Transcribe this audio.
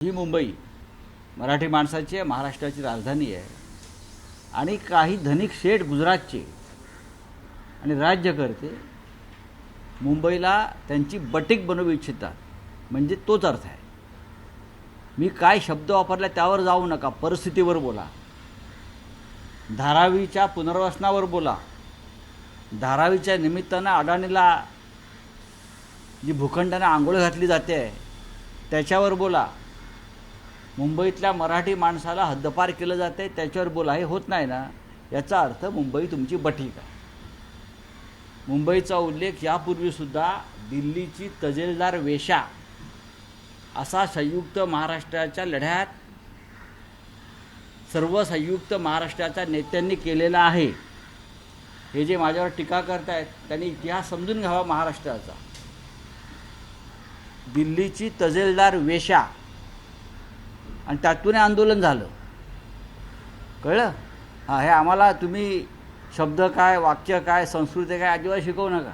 ही मुंबई मराठी माणसाची आहे, महाराष्ट्राची राजधानी आहे आणि काही धनिक शेठ गुजरातचे आणि राज्यकर्ते मुंबईला त्यांची बटीक बनवू इच्छितात, म्हणजे तोच अर्थ आहे. मी काय शब्द वापरला त्यावर जाऊ नका, परिस्थितीवर बोला, धारावीच्या पुनर्वसनावर बोला, धारावीच्या निमित्तानं अडाणीला जी भूखंडाने आंघोळ घातली जाते त्याच्यावर बोला, मुंबईतल्या मराठी माणसाला हद्दपार केलं जाते त्याच्यावर बोला. हे होत नाही ना, याचा अर्थ मुंबई तुमची बटीक आहे. मुंबईचा उल्लेख यापूर्वीसुद्धा दिल्लीची तजेलदार वेश्या असा संयुक्त महाराष्ट्राच्या लढ्यात सर्व संयुक्त महाराष्ट्राच्या नेत्यांनी केलेला आहे. हे जे माझ्यावर टीका करतायत त्यांनी इतिहास समजून घ्यावा महाराष्ट्राचा. दिल्लीची तजेलदार वेश्या आणि त्यातून आंदोलन झालं, कळलं? हां, हे आम्हाला तुम्ही शब्द काय, वाक्य काय, संस्कृती काय अजिबात शिकवू नका.